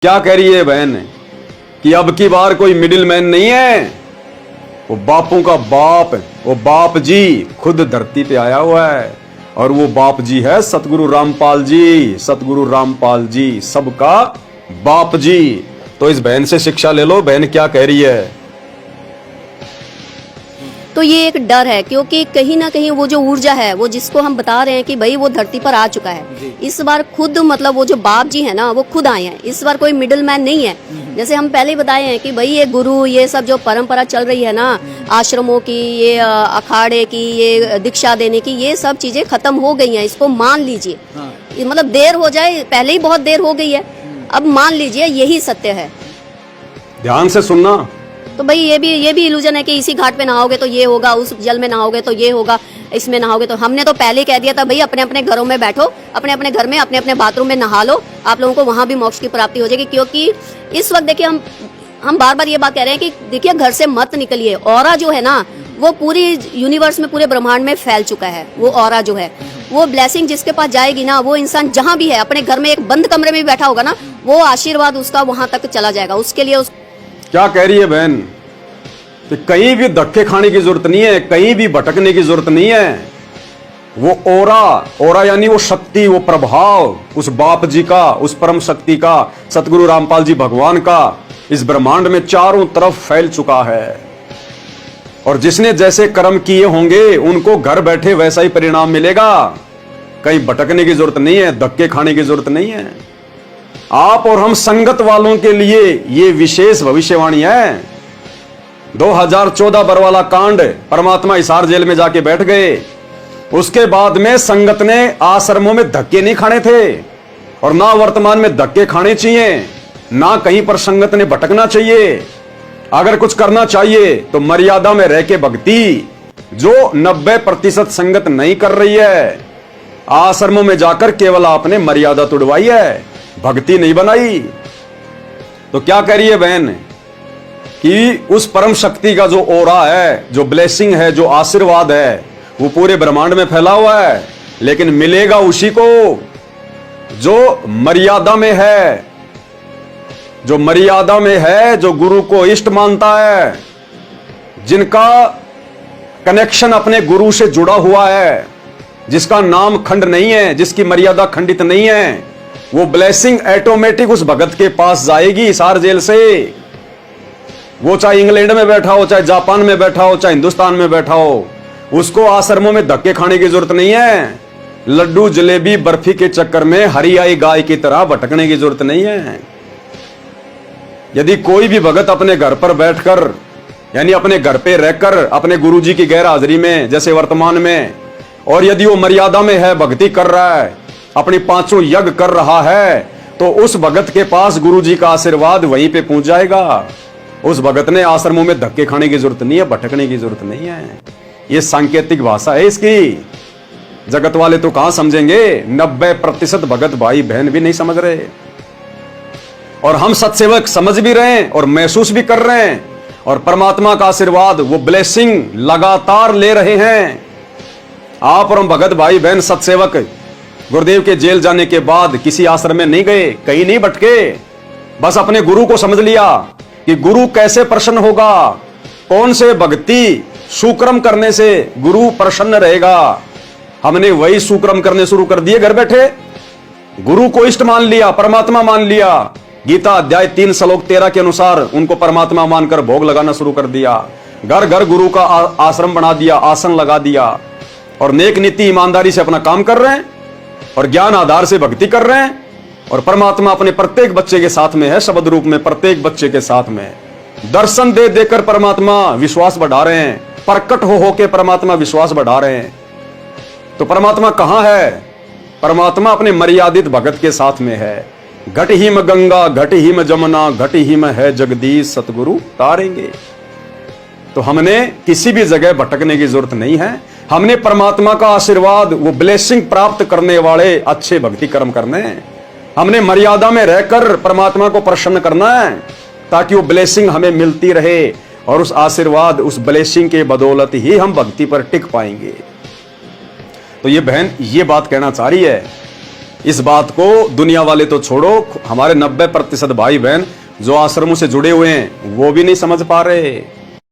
क्या कह रही है बहन कि अब की बार कोई मिडिल मैन नहीं है, वो बापों का बाप, वो बाप जी खुद धरती पे आया हुआ है। और वो बाप जी है सतगुरु रामपाल जी, सतगुरु रामपाल जी सबका बाप जी। तो इस बहन से शिक्षा ले लो, बहन क्या कह रही है। तो ये एक डर है, क्योंकि कहीं ना कहीं वो जो ऊर्जा है, वो जिसको हम बता रहे हैं कि भाई वो धरती पर आ चुका है, इस बार खुद मतलब वो जो बाप जी है ना, वो खुद आए हैं। इस बार कोई मिडिल मैन नहीं है। जैसे हम पहले ही बताए हैं कि भाई ये गुरु, ये सब जो परंपरा चल रही है ना, आश्रमों की, ये अखाड़े की, ये दीक्षा देने की, ये सब चीजें खत्म हो गई हैं। इसको मान लीजिए। ये मतलब देर हो जाए, पहले ही बहुत देर हो गई है, अब मान लीजिए यही सत्य है। ध्यान से सुनना। तो भाई ये भी इल्यूजन है कि इसी घाट पे नहाओगे तो ये होगा, उस जल में नहाओगे तो ये होगा, इसमें नहाओगे तो। हमने तो पहले कह दिया था भाई अपने अपने घरों में बैठो, अपने अपने घर में अपने अपने बाथरूम में नहा लो, आप लोगों को वहां भी मोक्ष की प्राप्ति हो जाएगी। क्योंकि इस वक्त देखिए हम बार बार ये बात कह रहे हैं कि देखिए घर से मत निकलिए। ऑरा जो है ना, वो पूरी यूनिवर्स में, पूरे ब्रह्मांड में फैल चुका है। वो ऑरा जो है, वो ब्लेसिंग जिसके पास जाएगी ना, वो इंसान जहां भी है, अपने घर में एक बंद कमरे में भी बैठा होगा ना, वो आशीर्वाद उसका वहां तक चला जाएगा। उसके लिए क्या कह रही है बहन कि कहीं भी धक्के खाने की जरूरत नहीं है, कहीं भी भटकने की जरूरत नहीं है। वो ओरा यानी वो शक्ति, वो प्रभाव उस बाप जी का, उस परम शक्ति का, सतगुरु रामपाल जी भगवान का इस ब्रह्मांड में चारों तरफ फैल चुका है। और जिसने जैसे कर्म किए होंगे उनको घर बैठे वैसा ही परिणाम मिलेगा। कहीं भटकने की जरूरत नहीं है, धक्के खाने की जरूरत नहीं है। आप और हम संगत वालों के लिए ये विशेष भविष्यवाणी है। 2014 बरवाला कांड, परमात्मा हिसार जेल में जाके बैठ गए। उसके बाद में संगत ने आश्रमों में धक्के नहीं खाने थे, और ना वर्तमान में धक्के खाने चाहिए, ना कहीं पर संगत ने भटकना चाहिए। अगर कुछ करना चाहिए तो मर्यादा में रह के भक्ति, जो 90% संगत नहीं कर रही है। आश्रमों में जाकर केवल आपने मर्यादा तोड़वाई है, भक्ति नहीं बनाई। तो क्या कह रही है बहन कि उस परम शक्ति का जो ओरा है, जो ब्लेसिंग है, जो आशीर्वाद है, वो पूरे ब्रह्मांड में फैला हुआ है। लेकिन मिलेगा उसी को जो मर्यादा में है, जो मर्यादा में है, जो गुरु को इष्ट मानता है, जिनका कनेक्शन अपने गुरु से जुड़ा हुआ है, जिसका नाम खंड नहीं है, जिसकी मर्यादा खंडित नहीं है। वो ब्लेसिंग ऑटोमेटिक उस भगत के पास जाएगी हिसार जेल से। वो चाहे इंग्लैंड में बैठा हो, चाहे जापान में बैठा हो, चाहे हिंदुस्तान में बैठा हो, उसको आश्रमों में धक्के खाने की जरूरत नहीं है। लड्डू जलेबी बर्फी के चक्कर में हरियाई गाय की तरह भटकने की जरूरत नहीं है। यदि कोई भी भगत अपने घर पर बैठकर, यानी अपने घर पे रहकर, अपने गुरुजी की गैर हाजिरी में, जैसे वर्तमान में, और यदि वो मर्यादा में है, भक्ति कर रहा है, अपनी 5 यज्ञ कर रहा है, तो उस भगत के पास गुरुजी का आशीर्वाद वहीं पे पहुंच जाएगा। उस भगत ने आश्रमों में धक्के खाने की जरूरत नहीं है, भटकने की जरूरत नहीं है। ये सांकेतिक भाषा है इसकी। जगत वाले तो कहां समझेंगे, 90% भगत भाई बहन भी नहीं समझ रहे। और हम सत्सेवक समझ भी रहे हैं और महसूस भी कर रहे हैं, और परमात्मा का आशीर्वाद, वो ब्लेसिंग लगातार ले रहे हैं। आप और हम भगत भाई बहन सत्सेवक गुरुदेव के जेल जाने के बाद किसी आश्रम में नहीं गए, कहीं नहीं भटके, बस अपने गुरु को समझ लिया कि गुरु कैसे प्रसन्न होगा, कौन से भक्ति सुक्रम करने से गुरु प्रसन्न रहेगा। हमने वही सुक्रम करने शुरू कर दिए घर बैठे। गुरु को इष्ट मान लिया, परमात्मा मान लिया। गीता अध्याय 3 श्लोक 13 के अनुसार उनको परमात्मा मानकर भोग लगाना शुरू कर दिया। घर घर गुरु का आश्रम बना दिया, आसन लगा दिया, और नेक नीति ईमानदारी से अपना काम कर रहे हैं, और ज्ञान आधार से भक्ति कर रहे हैं। और परमात्मा अपने प्रत्येक बच्चे के साथ में है, शब्द रूप में प्रत्येक बच्चे के साथ में। दर्शन दे देकर परमात्मा विश्वास बढ़ा रहे हैं, प्रकट हो के परमात्मा विश्वास बढ़ा रहे हैं। तो परमात्मा कहां है? परमात्मा अपने मर्यादित भगत के साथ में है। घट हिम गंगा, घट हिम जमुना, घट हिम है जगदीश, सतगुरु तारेंगे। तो हमने किसी भी जगह भटकने की जरूरत नहीं है। हमने परमात्मा का आशीर्वाद, वो ब्लेसिंग प्राप्त करने वाले अच्छे भक्ति कर्म करने हैं। हमने मर्यादा में रहकर परमात्मा को प्रसन्न करना है, ताकि वो ब्लेसिंग हमें मिलती रहे, और उस आशीर्वाद, उस ब्लेसिंग के बदौलत ही हम भक्ति पर टिक पाएंगे। तो ये बहन ये बात कहना चाह रही है इस बात को दुनिया वाले तो छोड़ो, हमारे 90% भाई बहन जो आश्रमों से जुड़े हुए हैं वो भी नहीं समझ पा रहे।